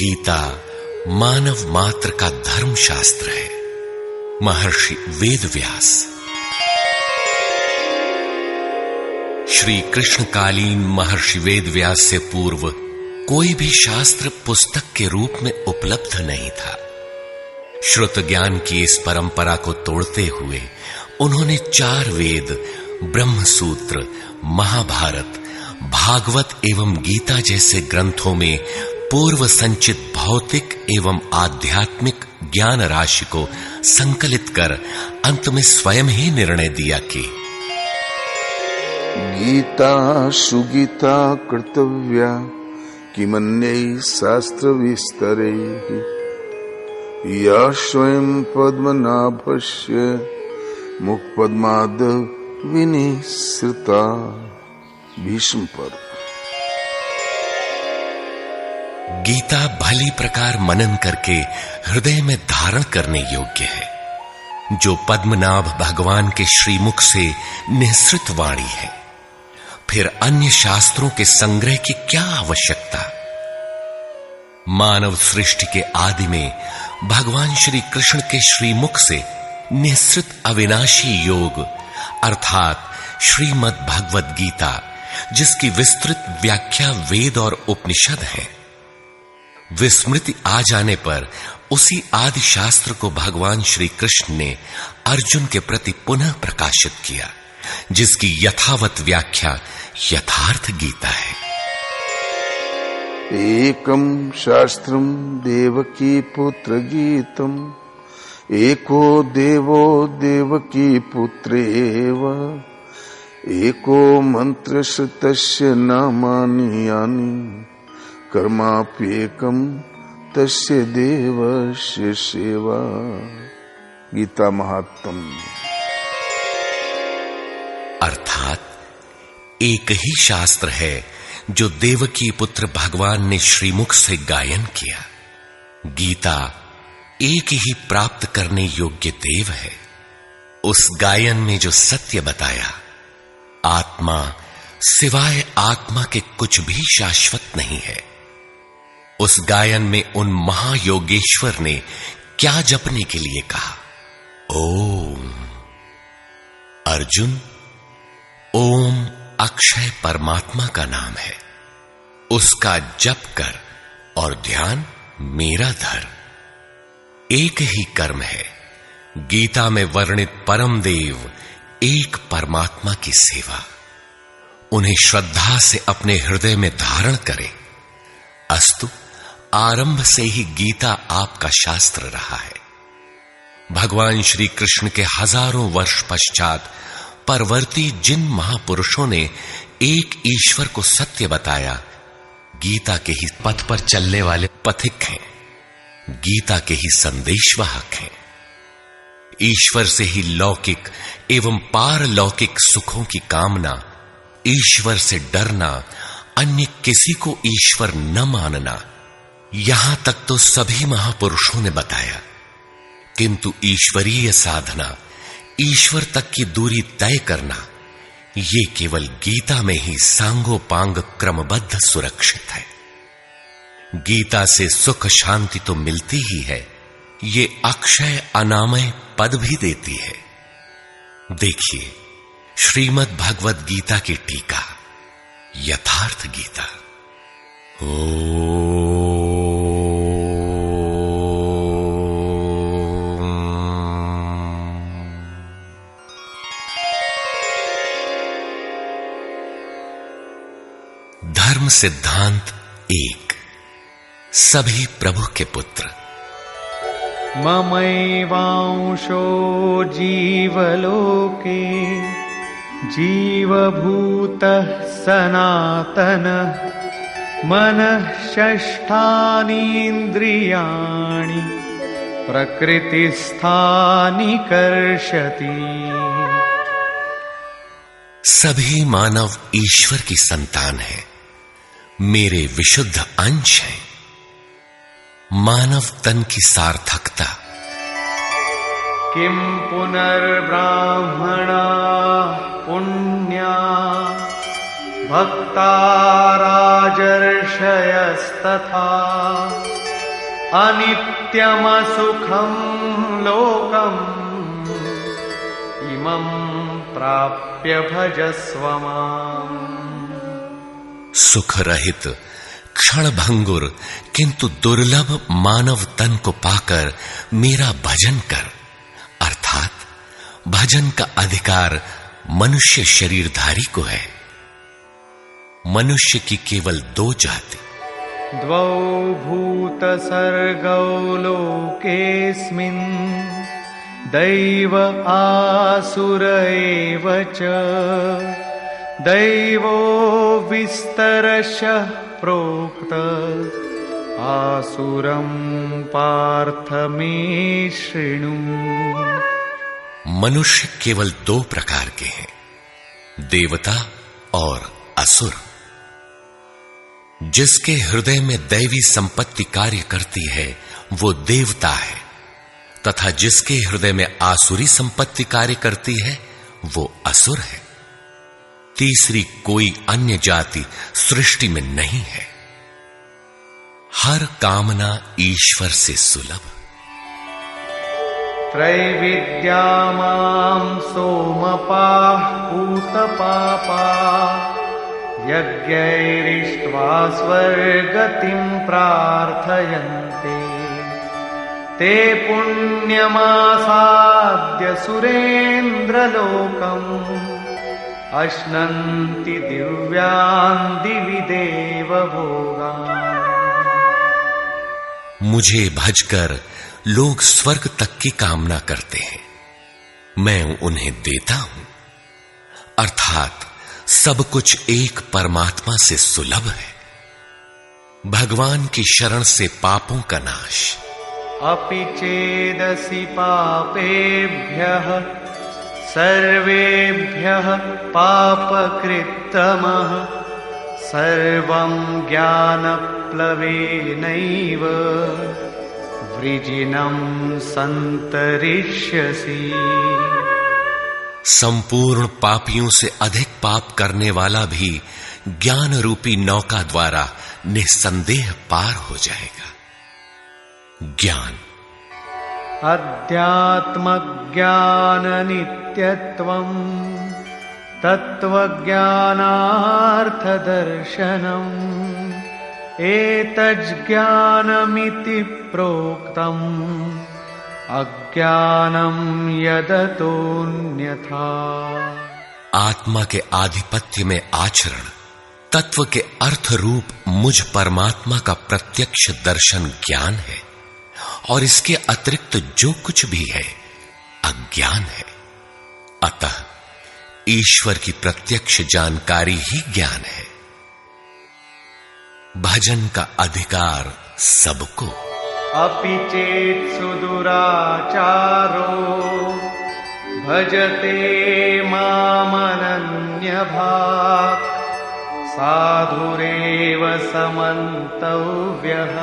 गीता मानव मात्र का धर्म शास्त्र है। महर्षि वेदव्यास। श्री कृष्णकालीन महर्षि वेदव्यास से पूर्व कोई भी शास्त्र पुस्तक के रूप में उपलब्ध नहीं था। श्रुत ज्ञान की इस परंपरा को तोड़ते हुए उन्होंने 4 वेद, ब्रह्मसूत्र, महाभारत, भागवत एवं गीता जैसे ग्रंथों में पूर्व संचित भौतिक एवं आध्यात्मिक ज्ञान राशि को संकलित कर अंत में स्वयं ही निर्णय दिया कि गीता सुगीता कर्तव्या किमन्यै शास्त्र विस्तरैः या स्वयं पद्मनाभस्य मुखपद्माद विनिसृता। भीष्म पर। गीता भली प्रकार मनन करके हृदय में धारण करने योग्य है, जो पद्मनाभ भगवान के श्रीमुख से निःसृत वाणी है। फिर अन्य शास्त्रों के संग्रह की क्या आवश्यकता? मानव सृष्टि के आदि में भगवान श्री कृष्ण के श्रीमुख से निःसृत अविनाशी योग अर्थात श्रीमद् भगवद गीता, जिसकी विस्तृत व्याख्या वेद और उपनिषद है, विस्मृति आ जाने पर उसी आदि शास्त्र को भगवान श्री कृष्ण ने अर्जुन के प्रति पुनः प्रकाशित किया, जिसकी यथावत व्याख्या यथार्थ गीता है। एकम शास्त्रम देवकी पुत्र गीतम एको देवो देवकी पुत्रेव एको मंत्र तस्य नामानि यानि कर्माप्येकम तस्य देवस्य सेवा। गीता महात्म्य। अर्थात एक ही शास्त्र है जो देवकी पुत्र भगवान ने श्रीमुख से गायन किया। गीता एक ही प्राप्त करने योग्य देव है। उस गायन में जो सत्य बताया, आत्मा सिवाय आत्मा के कुछ भी शाश्वत नहीं है। उस गायन में उन महायोगेश्वर ने क्या जपने के लिए कहा? ओम। अर्जुन, ओम अक्षय परमात्मा का नाम है, उसका जप कर और ध्यान मेरा धर। एक ही कर्म है। गीता में वर्णित परम देव एक परमात्मा की सेवा। उन्हें श्रद्धा से अपने हृदय में धारण करें। अस्तु, आरंभ से ही गीता आपका शास्त्र रहा है। भगवान श्री कृष्ण के हजारों वर्ष पश्चात परवर्ती जिन महापुरुषों ने एक ईश्वर को सत्य बताया, गीता के ही पथ पर चलने वाले पथिक हैं, गीता के ही संदेशवाहक हैं। ईश्वर से ही लौकिक एवं पारलौकिक सुखों की कामना, ईश्वर से डरना, अन्य किसी को ईश्वर न मानना, यहां तक तो सभी महापुरुषों ने बताया। किंतु ईश्वरीय साधना, ईश्वर तक की दूरी तय करना, ये केवल गीता में ही सांगोपांग क्रमबद्ध सुरक्षित है। गीता से सुख शांति तो मिलती ही है, ये अक्षय अनामय पद भी देती है। देखिए श्रीमद् भगवद गीता की टीका, यथार्थ गीता। धर्म सिद्धांत 1। सभी प्रभु के पुत्र। ममैवांशो जीवलोके जीवभूतः सनातनः मनः षष्ठानीन्द्रियाणि प्रकृतिस्थानि कर्षति। सभी मानव ईश्वर की संतान है, मेरे विशुद्ध अंश हैं। मानव तन की सार्थकता। किम पुनर्ब्राह्मणा पुण्या भक्ता राजर्षयस्तथा अनित्यमसुखं लोकम् इमं प्राप्य भजस्व माम्। सुख रहित क्षण भंगुर किंतु दुर्लभ मानव तन को पाकर मेरा भजन कर, अर्थात भजन का अधिकार मनुष्य शरीरधारी को है। मनुष्य की केवल दो जाति, द्वौ भूत सर्गौ लोकेस्मिन् दैव आसुर एव च। दैवो विस्तरशः प्रोक्त आसुरं पार्थ मे शृणु। मनुष्य केवल दो प्रकार के हैं, देवता और असुर। जिसके हृदय में दैवी संपत्ति कार्य करती है वो देवता है, तथा जिसके हृदय में आसुरी संपत्ति कार्य करती है वो असुर है। तीसरी कोई अन्य जाति सृष्टि में नहीं है। हर कामना ईश्वर से सुलभ। त्रैविद्या मां सोमपाः पूतपापा यज्ञैरिष्ट्वा स्वर्गतिं प्रार्थयन्ते। ते पुण्यमासाद्य सुरेन्द्रलोकम् अश्नन्ति दिव्यान् दिवि देव भोगान्। मुझे भजकर लोग स्वर्ग तक की कामना करते हैं, मैं उन्हें देता हूं। अर्थात सब कुछ एक परमात्मा से सुलभ है। भगवान की शरण से पापों का नाश। अपि चेदसि पापेभ्यः सर्वेभ्यः पापकृत्तमः सर्वं ज्ञानप्लवेनैव वृजिनं सन्तरिष्यसि। संपूर्ण पापियों से अधिक पाप करने वाला भी ज्ञान रूपी नौका द्वारा निस्संदेह पार हो जाएगा। ज्ञान अध्यात्मज्ञाननित्यत्वम् तत्त्वज्ञानार्थदर्शनम् एतज्ज्ञानमिति प्रोक्तम् अज्ञानं यदतोऽन्यथा। आत्मा के आधिपत्य में आचरण, तत्व के अर्थ रूप मुझ परमात्मा का प्रत्यक्ष दर्शन ज्ञान है, और इसके अतिरिक्त जो कुछ भी है अज्ञान है। अतः ईश्वर की प्रत्यक्ष जानकारी ही ज्ञान है। भजन का अधिकार सबको। अपि चेत् सुदुराचारो भजते मामनन्यभाक् साधुरेव समन्तव्यः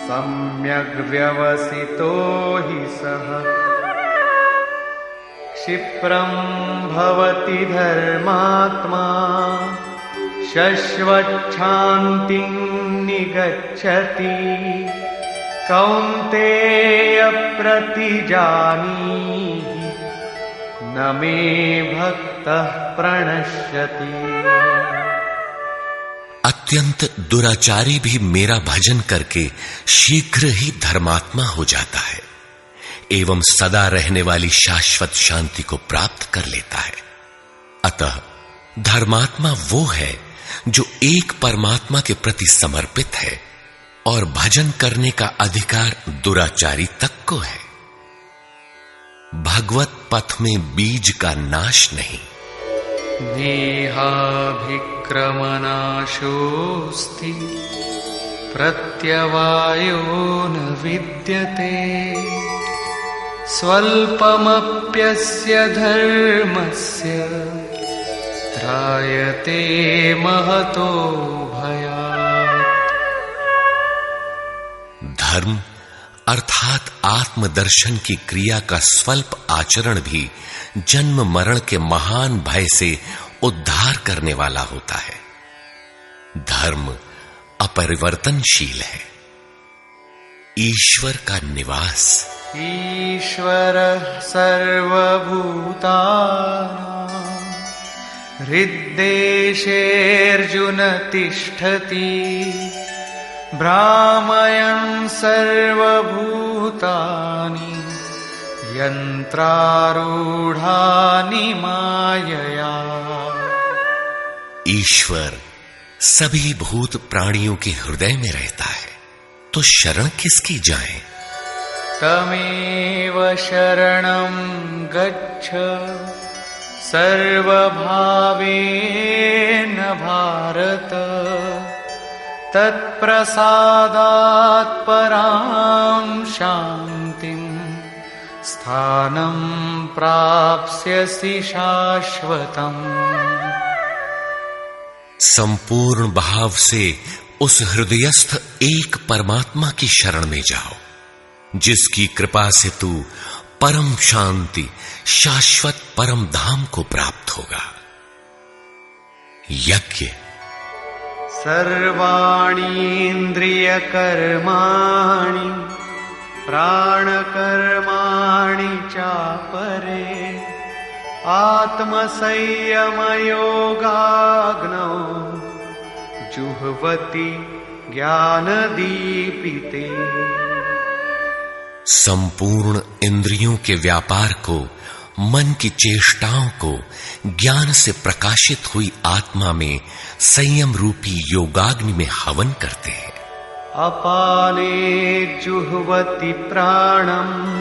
सम्यग् व्यवसितो हि सः। क्षिप्रं भवति धर्मात्मा शश्वच्छान्तिं निगच्छति कौन्तेय प्रतिजानीहि न मे भक्तः प्रणश्यति। अत्यंत दुराचारी भी मेरा भजन करके शीघ्र ही धर्मात्मा हो जाता है एवं सदा रहने वाली शाश्वत शांति को प्राप्त कर लेता है। अतः धर्मात्मा वो है जो एक परमात्मा के प्रति समर्पित है, और भजन करने का अधिकार दुराचारी तक को है। भगवत पथ में बीज का नाश नहीं। नेहाभिक्रमनाशोऽस्ति प्रत्यवायो न विद्यते स्वल्पमप्यस्य धर्मस्य त्रायते महतो भयात्। धर्म अर्थात आत्मदर्शन की क्रिया का स्वल्प आचरण भी जन्म मरण के महान भय से उद्धार करने वाला होता है। धर्म अपरिवर्तनशील है। ईश्वर का निवास। ईश्वरः सर्वभूतानां हृद्देशेऽर्जुन तिष्ठति भ्रामयन् सर्वभूतानि यन्त्रारूढानि मायया। ईश्वर सभी भूत प्राणियों के हृदय में रहता है, तो शरण किसकी जाएं? तमेव शरणं गच्छ सर्वभावेन भारत तत्प्रसादात् परां शान्तिं स्थानं प्राप्स्यसि शाश्वतम्। संपूर्ण भाव से उस हृदयस्थ एक परमात्मा की शरण में जाओ, जिसकी कृपा से तू परम शांति शाश्वत परम धाम को प्राप्त होगा। यज्ञ। सर्वाणीन्द्रियकर्माणि प्राणकर्माणि चापरे आत्मसंयमयोगाग्नौ जुह्वति ज्ञानदीपिते। संपूर्ण इंद्रियों के व्यापार को, मन की चेष्टाओं को ज्ञान से प्रकाशित हुई आत्मा में संयम रूपी योगाग्नि में हवन करते हैं। अपाने जुह्वति प्राणं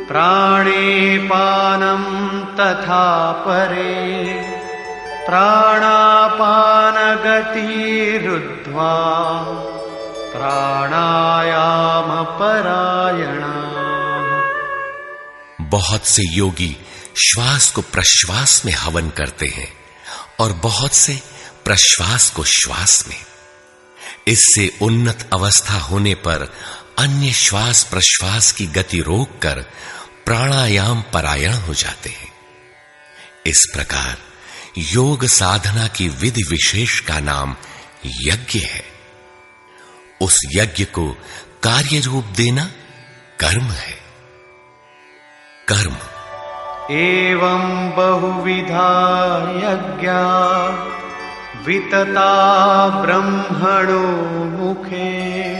प्राणे पानं तथा परे प्राणापानगतिरुद्ध्वा प्राणायाम परायणा। बहुत से योगी श्वास को प्रश्वास में हवन करते हैं और बहुत से प्रश्वास को श्वास में। इससे उन्नत अवस्था होने पर अन्य श्वास प्रश्वास की गति रोककर प्राणायाम परायण हो जाते हैं। इस प्रकार योग साधना की विधि विशेष का नाम यज्ञ है। उस यज्ञ को कार्य रूप देना कर्म है। कर्म। एवं बहुविधा यज्ञा वितता ब्रह्मणो मुखे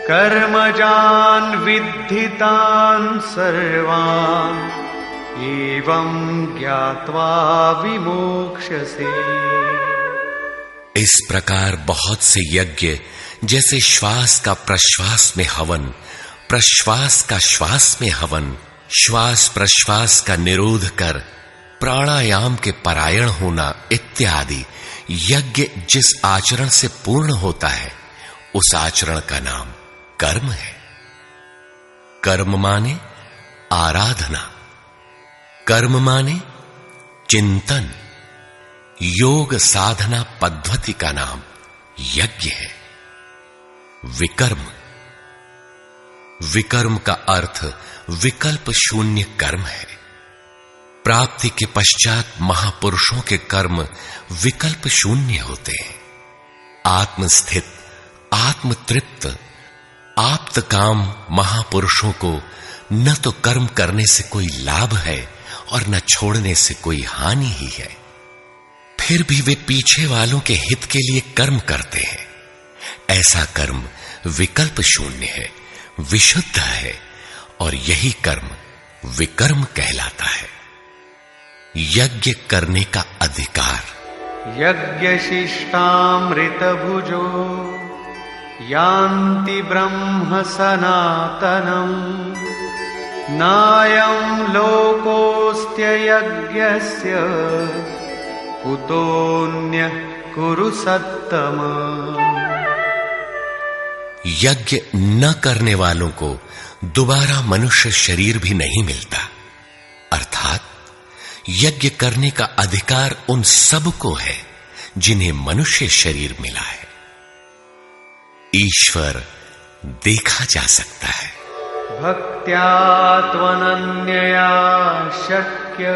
कर्मजान् विद्धितान् सर्वान् एवं ज्ञात्वा विमोक्ष्यसे। इस प्रकार बहुत से यज्ञ, जैसे श्वास का प्रश्वास में हवन, प्रश्वास का श्वास में हवन, श्वास प्रश्वास का निरोध कर प्राणायाम के परायण होना इत्यादि यज्ञ जिस आचरण से पूर्ण होता है, उस आचरण का नाम कर्म है। कर्म माने आराधना, कर्म माने चिंतन। योग साधना पद्धति का नाम यज्ञ है। विकर्म। विकर्म का अर्थ विकल्प शून्य कर्म है। प्राप्ति के पश्चात महापुरुषों के कर्म विकल्प शून्य होते हैं। आत्मस्थित, आत्मतृप्त, आप्त काम महापुरुषों को न तो कर्म करने से कोई लाभ है और न छोड़ने से कोई हानि ही है। फिर भी वे पीछे वालों के हित के लिए कर्म करते हैं। ऐसा कर्म विकल्प शून्य है, विशुद्ध है, और यही कर्म विकर्म कहलाता है। यज्ञ करने का अधिकार। यज्ञ शिष्टामृत भुजो यान्ति ब्रह्म सनातनम् नायं लोकोऽस्त्य यज्ञस्य कुतोऽन्यः कुरु सत्तम। यज्ञ न करने वालों को दोबारा मनुष्य शरीर भी नहीं मिलता। अर्थात यज्ञ करने का अधिकार उन सब को है जिन्हें मनुष्य शरीर मिला है। ईश्वर देखा जा सकता है। भक्त्या त्वनन्यया शक्य